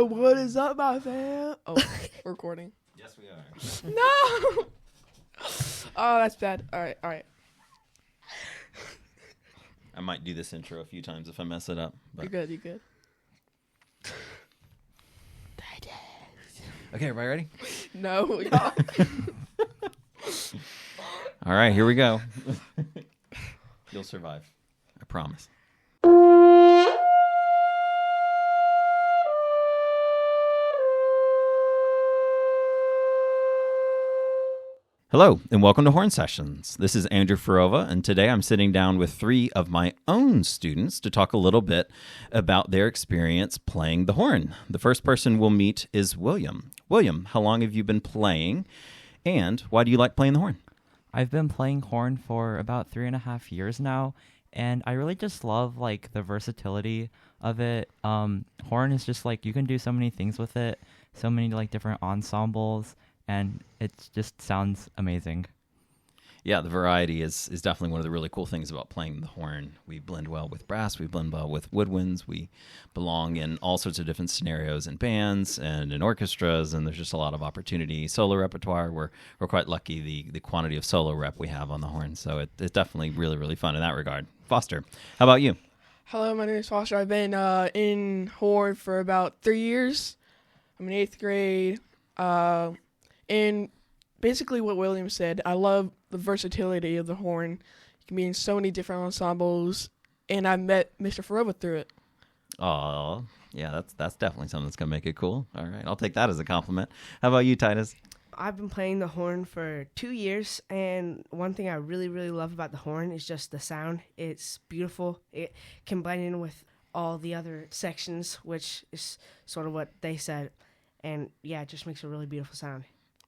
Yo, what is up, my fam? Oh, we're recording. Yes, we are. No! Oh, that's bad. All right. I might do this intro a few times if I mess it up. But. You're good. Okay, everybody ready? No. All right, here we go. You'll survive. I promise. Hello, and welcome to Horn Sessions. This is Andrew Farova, and today I'm sitting down with three of my own students to talk a little bit about their experience playing the horn. The first person we'll meet is William. William, how long have you been playing, and why do you like playing the horn? I've been playing horn for about 3.5 years now, and I really just love the versatility of it. Horn is just you can do so many things with it, so many different ensembles, and it just sounds amazing. Yeah, the variety is definitely one of the really cool things about playing the horn. We blend well with brass, we blend well with woodwinds, we belong in all sorts of different scenarios in bands and in orchestras, and there's just a lot of opportunity. Solo repertoire, we're quite lucky the quantity of solo rep we have on the horn, so it's definitely really, really fun in that regard. Foster, how about you? Hello, my name is Foster. I've been in horn for about 3 years. I'm in 8th grade. And basically what William said, I love the versatility of the horn. You can be in so many different ensembles, and I met Mr. Farova through it. Oh, yeah, that's definitely something that's going to make it cool. All right, I'll take that as a compliment. How about you, Titus? I've been playing the horn for 2 years, and one thing I really, really love about the horn is just the sound. It's beautiful. It can blend in with all the other sections, which is sort of what they said. And, yeah, it just makes a really beautiful sound.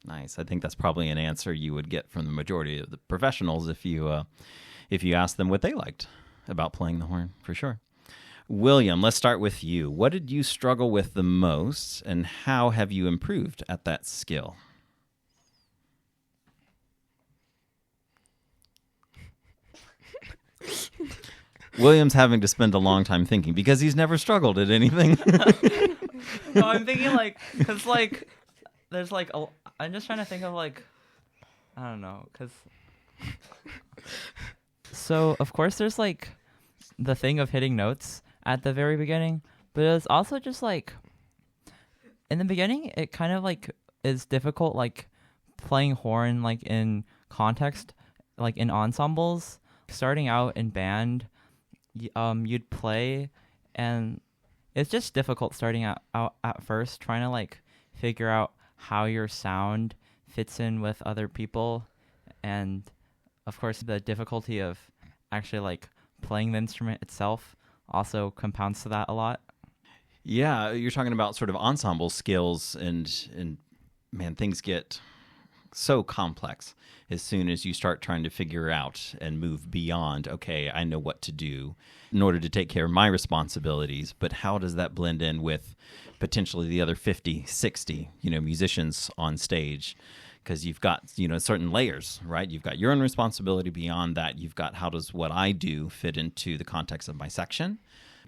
Nice. I think that's probably an answer you would get from the majority of the professionals if you asked them what they liked about playing the horn, for sure. William, let's start with you. What did you struggle with the most, and how have you improved at that skill? William's having to spend a long time thinking because he's never struggled at anything. No, I'm thinking because there's I'm just trying to think of I don't know, because so of course there's the thing of hitting notes at the very beginning, but it's also just in the beginning it kind of is difficult playing horn in context, in ensembles. Starting out in band, you'd play, and it's just difficult starting out at first, trying to figure out how your sound fits in with other people, and of course the difficulty of actually playing the instrument itself also compounds to that a lot. Yeah, you're talking about sort of ensemble skills, and man, things get so complex as soon as you start trying to figure out and move beyond, okay, I know what to do in order to take care of my responsibilities, but how does that blend in with potentially the other 50, 60, musicians on stage? Because you've got, certain layers, right? You've got your own responsibility. Beyond that, you've got how does what I do fit into the context of my section?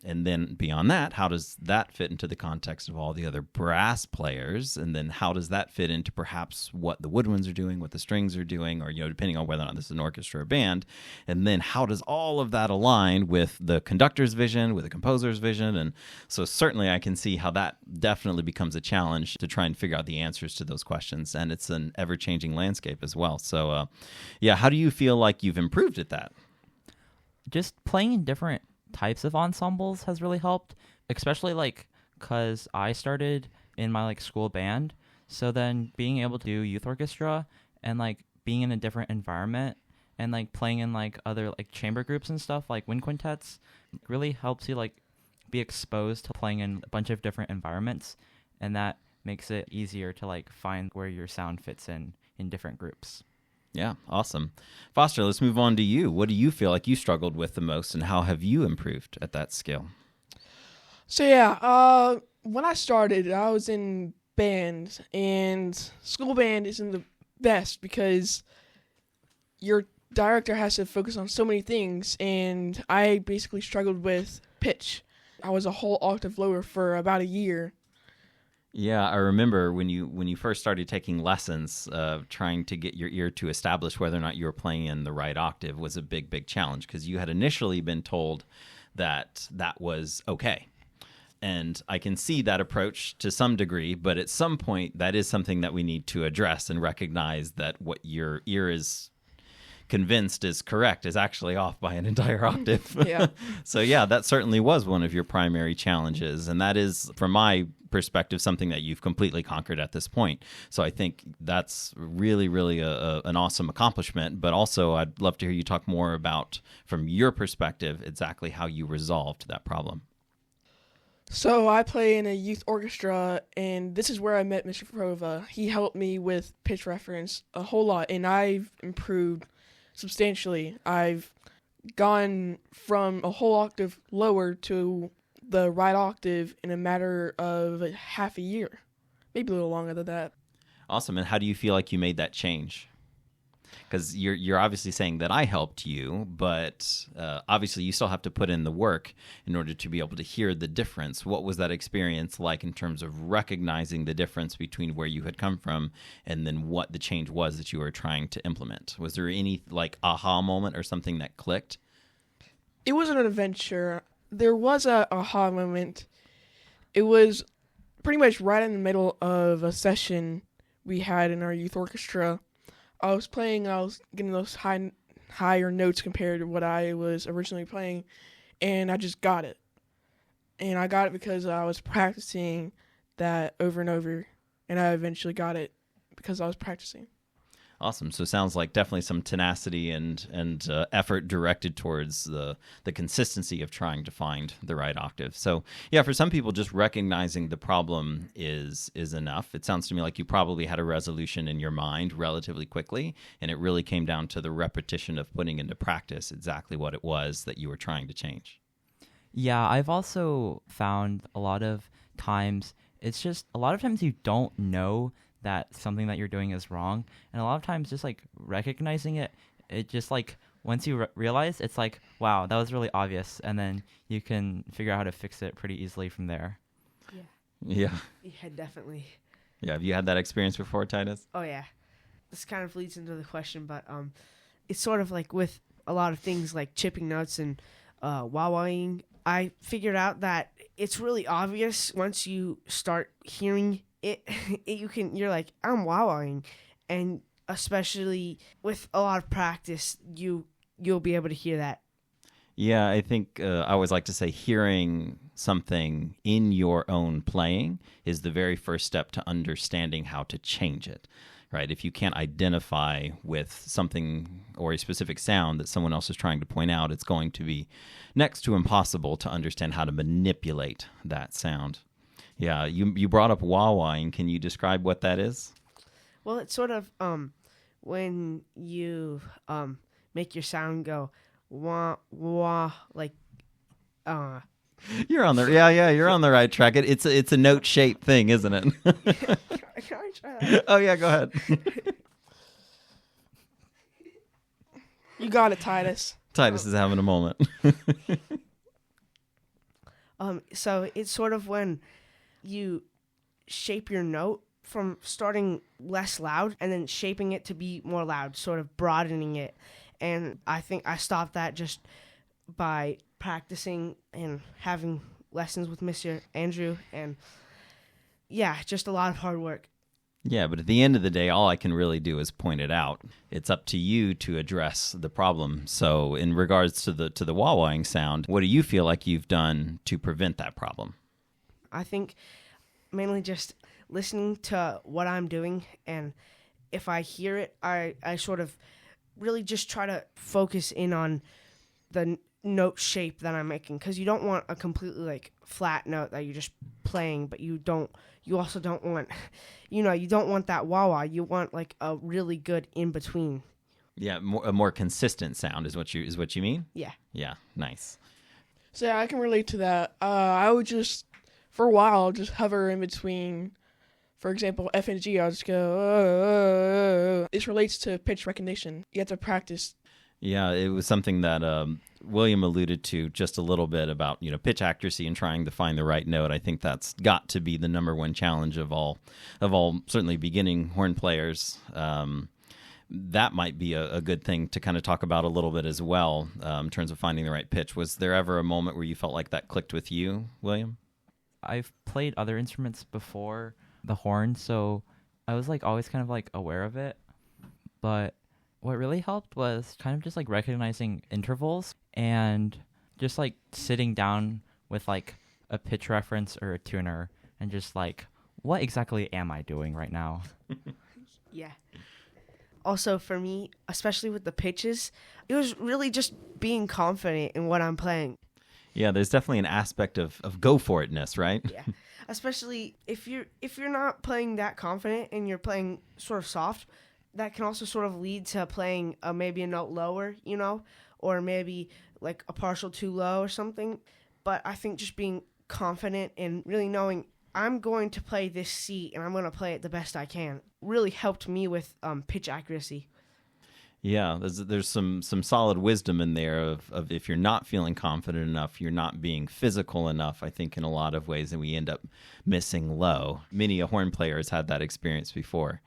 And then beyond that, how does that fit into the context of all the other brass players? And then how does that fit into perhaps what the woodwinds are doing, what the strings are doing, or, depending on whether or not this is an orchestra or band. And then how does all of that align with the conductor's vision, with the composer's vision? And so certainly I can see how that definitely becomes a challenge to try and figure out the answers to those questions. And it's an ever-changing landscape as well. So, how do you feel like you've improved at that? Just playing in different types of ensembles has really helped, especially because I started in my school band, so then being able to do youth orchestra and being in a different environment and playing in other chamber groups and stuff wind quintets really helps you be exposed to playing in a bunch of different environments, and that makes it easier to find where your sound fits in different groups. Yeah, awesome. Foster, let's move on to you. What do you feel like you struggled with the most, and how have you improved at that skill? So when I started, I was in band, and school band isn't the best because your director has to focus on so many things, and I basically struggled with pitch. I was a whole octave lower for about a year. Yeah, I remember when you first started taking lessons, trying to get your ear to establish whether or not you were playing in the right octave was a big challenge because you had initially been told that that was okay. And I can see that approach to some degree, but at some point that is something that we need to address and recognize that what your ear is convinced is correct is actually off by an entire octave. Yeah. So yeah, that certainly was one of your primary challenges, and that is, from my perspective, something that you've completely conquered at this point. So I think that's really an awesome accomplishment. But also, I'd love to hear you talk more about, from your perspective, exactly how you resolved that problem. So I play in a youth orchestra, and this is where I met Mr. Prova. He helped me with pitch reference a whole lot, and I've improved substantially. I've gone from a whole octave lower to the right octave in a matter of half a year, maybe a little longer than that. Awesome. And how do you feel like you made that change? Because you're obviously saying that I helped you, but obviously you still have to put in the work in order to be able to hear the difference. What was that experience like in terms of recognizing the difference between where you had come from and then what the change was that you were trying to implement? Was there any like aha moment or something that clicked? It was an adventure. There was a aha moment. It was pretty much right in the middle of a session we had in our youth orchestra. I was getting those higher notes compared to what I was originally playing, and I just got it. And I got it because I was practicing that over and over, and I eventually got it because I was practicing. Awesome. So it sounds like definitely some tenacity and effort directed towards the consistency of trying to find the right octave. So yeah, for some people, just recognizing the problem is enough. It sounds to me like you probably had a resolution in your mind relatively quickly, and it really came down to the repetition of putting into practice exactly what it was that you were trying to change. Yeah, I've also found a lot of times you don't know that something that you're doing is wrong, and a lot of times just like recognizing it just like once you realize, it's like, wow, that was really obvious, and then you can figure out how to fix it pretty easily from there. Yeah. Yeah, definitely. Yeah. Have you had that experience before, Titus? Oh yeah, this kind of leads into the question, but it's sort of like with a lot of things like chipping notes and wah-wahing. I figured out that it's really obvious once you start hearing it. You're like, I'm wah-wahing, and especially with a lot of practice, you'll be able to hear that. Yeah, I think I always like to say hearing something in your own playing is the very first step to understanding how to change it, right? If you can't identify with something or a specific sound that someone else is trying to point out, it's going to be next to impossible to understand how to manipulate that sound. Yeah, you brought up wah-wahing. Can you describe what that is? Well, it's sort of when you make your sound go wah wah, like You're on the you're on the right track. It's a note shaped thing, isn't it? Can I try that? Oh yeah, go ahead. You got it, Titus. Titus is having a moment. So it's sort of when you shape your note from starting less loud and then shaping it to be more loud, sort of broadening it. And I think I stopped that just by practicing and having lessons with Mr. Andrew, and yeah, just a lot of hard work. Yeah, but at the end of the day, all I can really do is point it out. It's up to you to address the problem. So in regards to the wah-wahing sound, what do you feel like you've done to prevent that problem? I think mainly just listening to what I'm doing, and if I hear it, I sort of really just try to focus in on the note shape that I'm making, because you don't want a completely like flat note that you're just playing, but you also don't want, you don't want that wah-wah. You want like a really good in between. Yeah, a more consistent sound is what you mean? Yeah. Yeah, nice. So yeah, I can relate to that. I would just, for a while, just hover in between, for example, F and G. I'll just go, This relates to pitch recognition. You have to practice. Yeah, it was something that William alluded to just a little bit about, pitch accuracy and trying to find the right note. I think that's got to be the number one challenge of all certainly beginning horn players. That might be a good thing to kind of talk about a little bit as well, in terms of finding the right pitch. Was there ever a moment where you felt like that clicked with you, William? I've played other instruments before the horn, so I was like always kind of like aware of it. But what really helped was kind of just like recognizing intervals and just like sitting down with like a pitch reference or a tuner and just like, what exactly am I doing right now? Yeah. Also, for me, especially with the pitches, it was really just being confident in what I'm playing. Yeah, there's definitely an aspect of go for itness, right? Yeah. Especially if you're not playing that confident and you're playing sort of soft, that can also sort of lead to playing maybe a note lower, or maybe like a partial too low or something. But I think just being confident and really knowing I'm going to play this C and I'm going to play it the best I can really helped me with pitch accuracy. Yeah, there's some solid wisdom in there of if you're not feeling confident enough, you're not being physical enough, I think in a lot of ways, and we end up missing low. Many a horn player has had that experience before.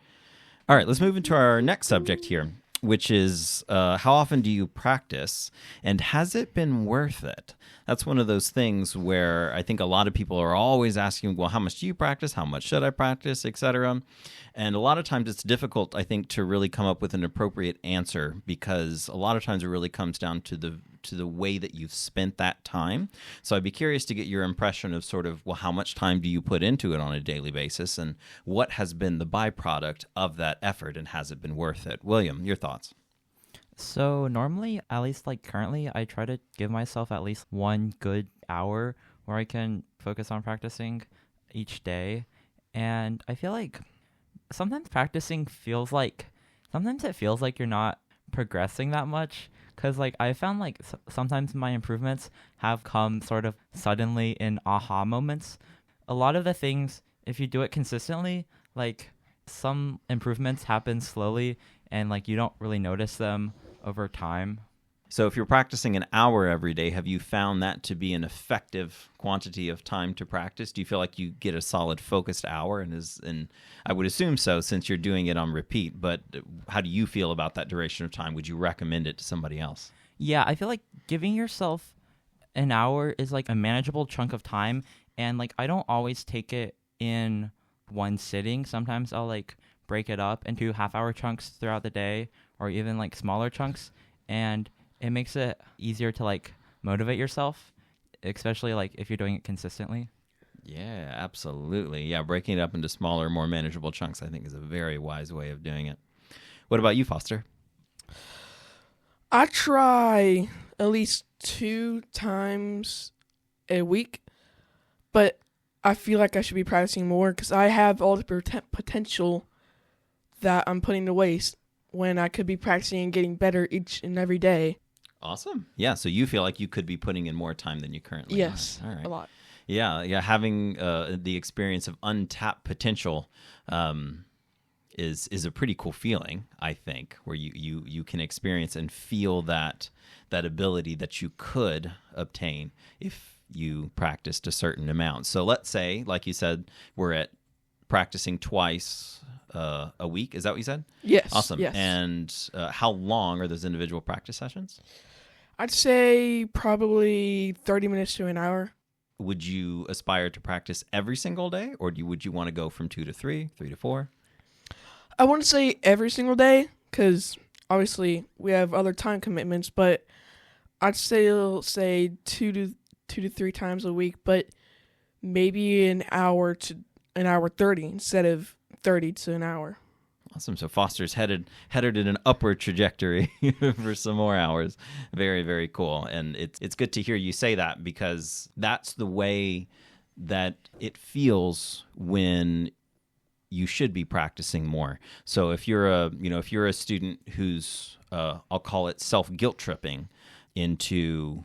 All right, let's move into our next subject here, which is how often do you practice, and has it been worth it? That's one of those things where I think a lot of people are always asking, well, how much do you practice? How much should I practice, etc.? And a lot of times it's difficult, I think, to really come up with an appropriate answer, because a lot of times it really comes down to the way that you've spent that time. So I'd be curious to get your impression of sort of, well, how much time do you put into it on a daily basis, and what has been the byproduct of that effort, and has it been worth it? William, your thoughts? So normally, at least like currently, I try to give myself at least 1 good hour where I can focus on practicing each day. And I feel like sometimes it feels like you're not progressing that much. Because like I found like sometimes my improvements have come sort of suddenly in aha moments. A lot of the things, if you do it consistently, like some improvements happen slowly and like you don't really notice them over time. So if you're practicing an hour every day, have you found that to be an effective quantity of time to practice? Do you feel like you get a solid focused hour? And I would assume so, since you're doing it on repeat, but how do you feel about that duration of time? Would you recommend it to somebody else? Yeah, I feel like giving yourself an hour is like a manageable chunk of time, and like I don't always take it in one sitting. Sometimes I'll like break it up into half-hour chunks throughout the day, or even like smaller chunks, and it makes it easier to like motivate yourself, especially like if you're doing it consistently. Yeah, absolutely. Yeah, breaking it up into smaller, more manageable chunks, I think, is a very wise way of doing it. What about you, Foster? I try at least 2 times a week, but I feel like I should be practicing more because I have all the potential that I'm putting to waste when I could be practicing and getting better each and every day. Awesome. Yeah, so you feel like you could be putting in more time than you currently Yes, are. All right. a lot. Yeah, having the experience of untapped potential is a pretty cool feeling, I think, where you can experience and feel that ability that you could obtain if you practiced a certain amount. So let's say, like you said, we're at practicing twice a week. Is that what you said? Yes. Awesome. Yes. And how long are those individual practice sessions? I'd say probably 30 minutes to an hour. Would you aspire to practice every single day, or would you want to go from 2 to 3, 3 to 4? I wouldn't say every single day because obviously we have other time commitments, but I'd say 2 to 3 times a week, but maybe an hour to an hour 30 instead of 30 to an hour. Awesome. So Foster's headed in an upward trajectory for some more hours. Very, very cool. And it's good to hear you say that, because that's the way that it feels when you should be practicing more. So if you're a student who's I'll call it self guilt tripping into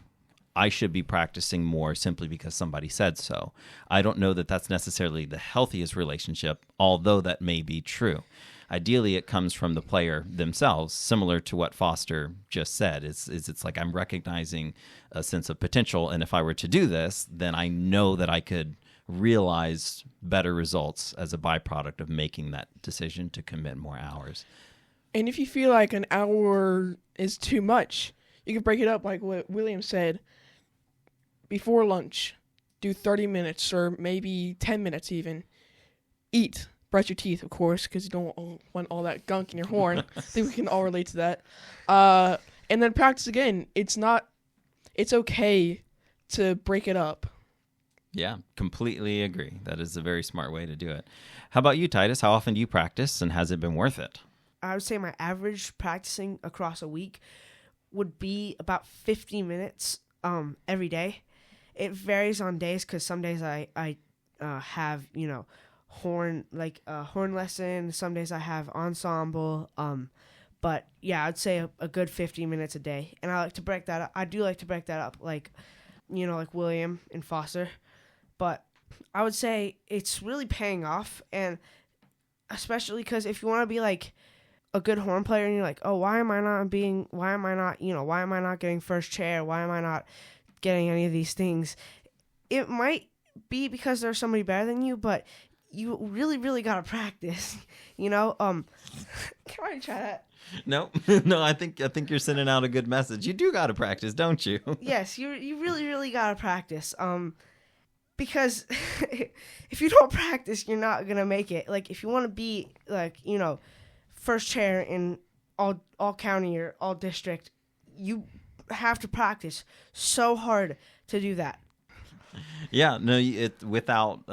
I should be practicing more simply because somebody said so. I don't know that that's necessarily the healthiest relationship, although that may be true. Ideally, it comes from the player themselves, similar to what Foster just said. It's like I'm recognizing a sense of potential, and if I were to do this, then I know that I could realize better results as a byproduct of making that decision to commit more hours. And if you feel like an hour is too much, you can break it up like what William said. Before lunch, do 30 minutes or maybe 10 minutes even. Eat. Brush your teeth, of course, because you don't want all that gunk in your horn. I think we can all relate to that. And then practice again. It's okay to break it up. Yeah, completely agree. That is a very smart way to do it. How about you, Titus? How often do you practice, and has it been worth it? I would say my average practicing across a week would be about 50 minutes every day. It varies on days because some days I have, horn lesson. Some days I have ensemble. But yeah, I'd say a good 50 minutes a day. And I like to break that up. I do like to break that up like William and Foster. But I would say it's really paying off, and especially because if you want to be like a good horn player and you're like, oh, why am I not getting first chair? Why am I not getting any of these things? It might be because there's somebody better than you, but you really, really got to practice, Can I try that? No, no, I think you're sending out a good message. You do got to practice, don't you? Yes, you really, really got to practice. Because if you don't practice, you're not going to make it. Like, if you want to be, first chair in all county or all district, you have to practice so hard to do that. Yeah, no, without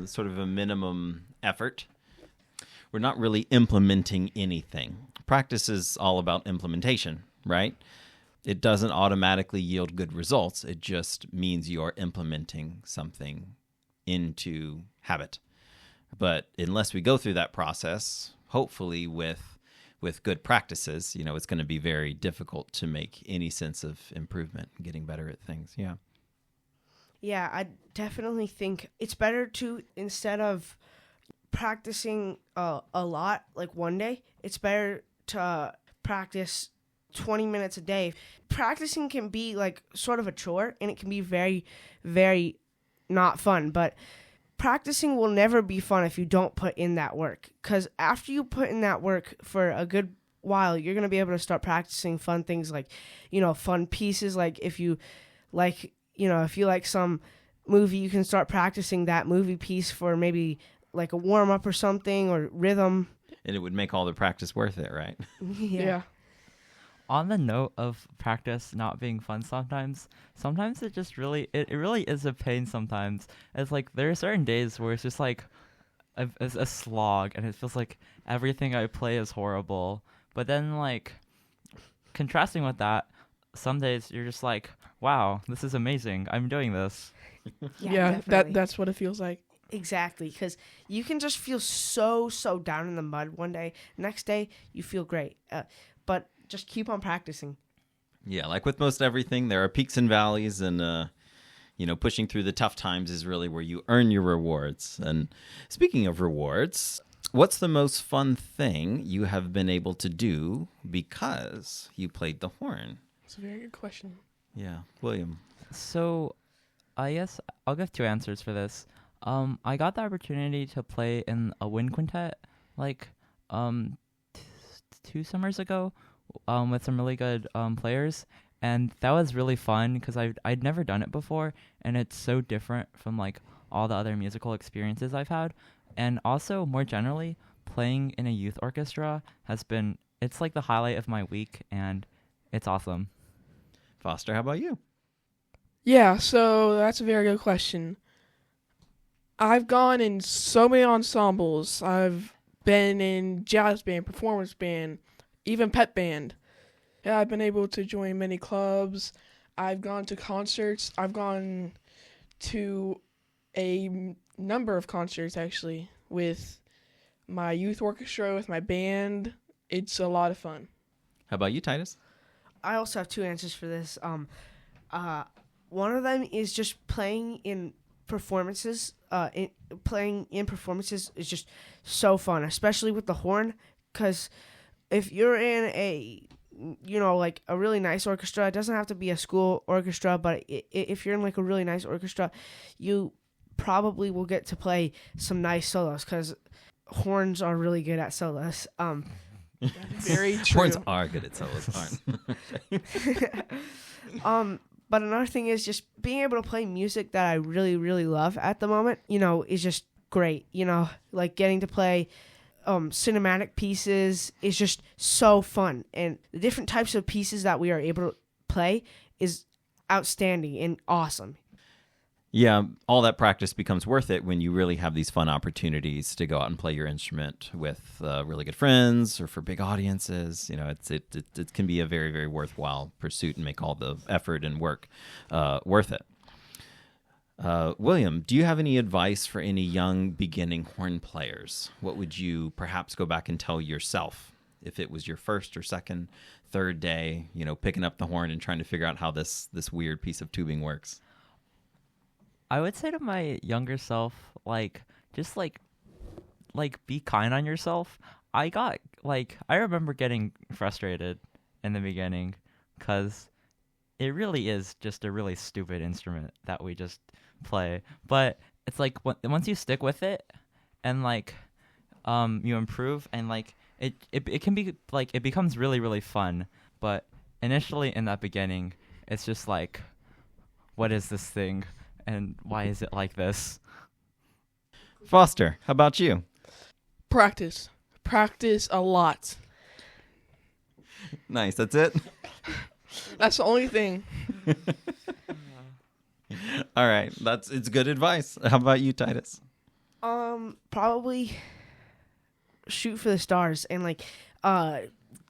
sort of a minimum effort, we're not really implementing anything. Practice is all about implementation, right? It doesn't automatically yield good results. It just means you're implementing something into habit. But unless we go through that process, hopefully with good practices, it's going to be very difficult to make any sense of improvement, getting better at things. Yeah. Yeah, I definitely think it's better to, instead of practicing a lot, like one day, it's better to practice 20 minutes a day. Practicing can be like sort of a chore, and it can be very, very not fun, but practicing will never be fun if you don't put in that work, because after you put in that work for a good while, you're going to be able to start practicing fun things like, fun pieces. Like if you like some movie, you can start practicing that movie piece for maybe like a warm up or something, or rhythm. And it would make all the practice worth it, right? Yeah. On the note of practice not being fun sometimes it just really it really is a pain sometimes. It's like there are certain days where it's just like a slog, and it feels like everything I play is horrible. But then, like, contrasting with that, some days you're just like, wow, this is amazing. I'm doing this. Yeah, definitely. that's what it feels like. Exactly, because you can just feel so down in the mud one day. Next day, you feel great. But just keep on practicing. Yeah, like with most everything, there are peaks and valleys, and pushing through the tough times is really where you earn your rewards. And speaking of rewards, what's the most fun thing you have been able to do because you played the horn? It's a very good question. Yeah, William. So, I guess I'll give two answers for this. I got the opportunity to play in a wind quintet, like, 2 summers ago, with some really good players, and that was really fun because I'd never done it before, and it's so different from like all the other musical experiences I've had. And also, more generally, playing in a youth orchestra it's like the highlight of my week, and it's awesome. Foster, how about you? Yeah, so that's a very good question. I've gone in so many ensembles. I've been in jazz band, performance band, even pep band. Yeah, I've been able to join many clubs. I've gone to concerts. I've gone to a number of concerts, actually, with my youth orchestra, with my band. It's a lot of fun. How about you, Titus? I also have two answers for this. One of them is just playing in performances. Playing in performances is just so fun, especially with the horn. Because if you're in a, like a really nice orchestra, it doesn't have to be a school orchestra, but if you're in like a really nice orchestra, you probably will get to play some nice solos because horns are really good at solos. Very true. Horns are good at solos, aren't? But another thing is just being able to play music that I really, really love at the moment, is just great. Like getting to play cinematic pieces is just so fun. And the different types of pieces that we are able to play is outstanding and awesome. Yeah, all that practice becomes worth it when you really have these fun opportunities to go out and play your instrument with really good friends or for big audiences. It can be a very, very worthwhile pursuit and make all the effort and work worth it. William, do you have any advice for any young beginning horn players? What would you perhaps go back and tell yourself if it was your first or second, third day, picking up the horn and trying to figure out how this weird piece of tubing works? I would say to my younger self, just be kind on yourself. I remember getting frustrated in the beginning because it really is just a really stupid instrument that we just play. But it's like once you stick with it and you improve and it can be it becomes really, really fun. But initially in that beginning, it's just what is this thing? And why is it like this? Foster, how about you? Practice a lot. Nice, that's it? That's the only thing. All right, it's good advice. How about you, Titus? Probably shoot for the stars and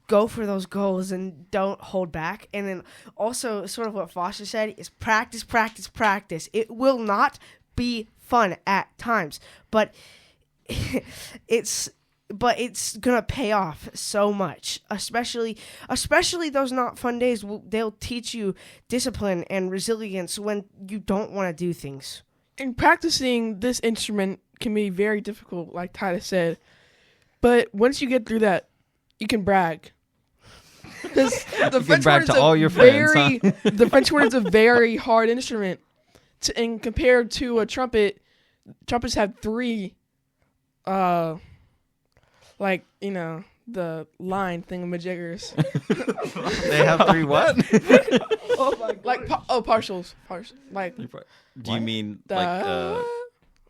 go for those goals and don't hold back. And then also sort of what Foster said is practice, practice, practice. It will not be fun at times, but it's gonna pay off so much, especially those not fun days. They'll teach you discipline and resilience when you don't want to do things. And practicing this instrument can be very difficult, like Titus said. But once you get through that, you can brag. Because the French horn is all your friends, the French horn is a very hard instrument. And compared to a trumpet, trumpets have three, the line thingamajiggers. They have three what? Oh my God. Partials. Do you mean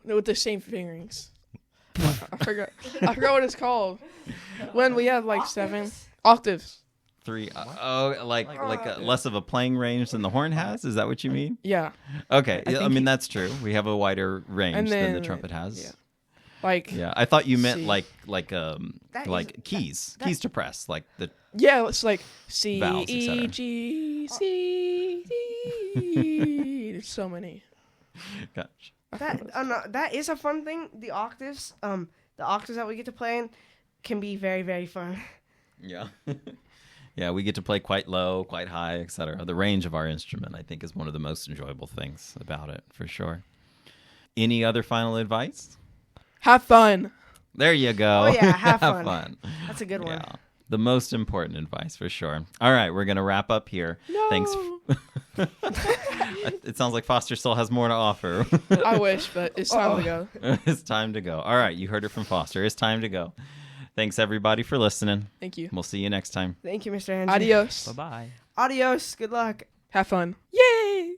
with the same fingerings? I forgot what it's called. When we have seven octaves. Three? Less of a playing range than the horn has? Is that what you mean? Yeah. Okay. I mean, that's true. We have a wider range than the trumpet has. Yeah. Yeah, I thought you meant C. keys to press, like the it's like C, vowels, E, G, C, D. There's so many. Gotcha. That is a fun thing. The octaves that we get to play in can be very, very fun. Yeah. Yeah, we get to play quite low, quite high, etc. The range of our instrument, I think, is one of the most enjoyable things about it, for sure. Any other final advice? Have fun. There you go. Oh, yeah, have Have fun. That's a good one. Yeah, the most important advice, for sure. All right, we're going to wrap up here. No. Thanks. It sounds like Foster still has more to offer. I wish, but it's time to go. It's time to go. All right, you heard it from Foster. It's time to go. Thanks, everybody, for listening. Thank you. We'll see you next time. Thank you, Mr. Andrew. Adios. Bye-bye. Adios. Good luck. Have fun. Yay!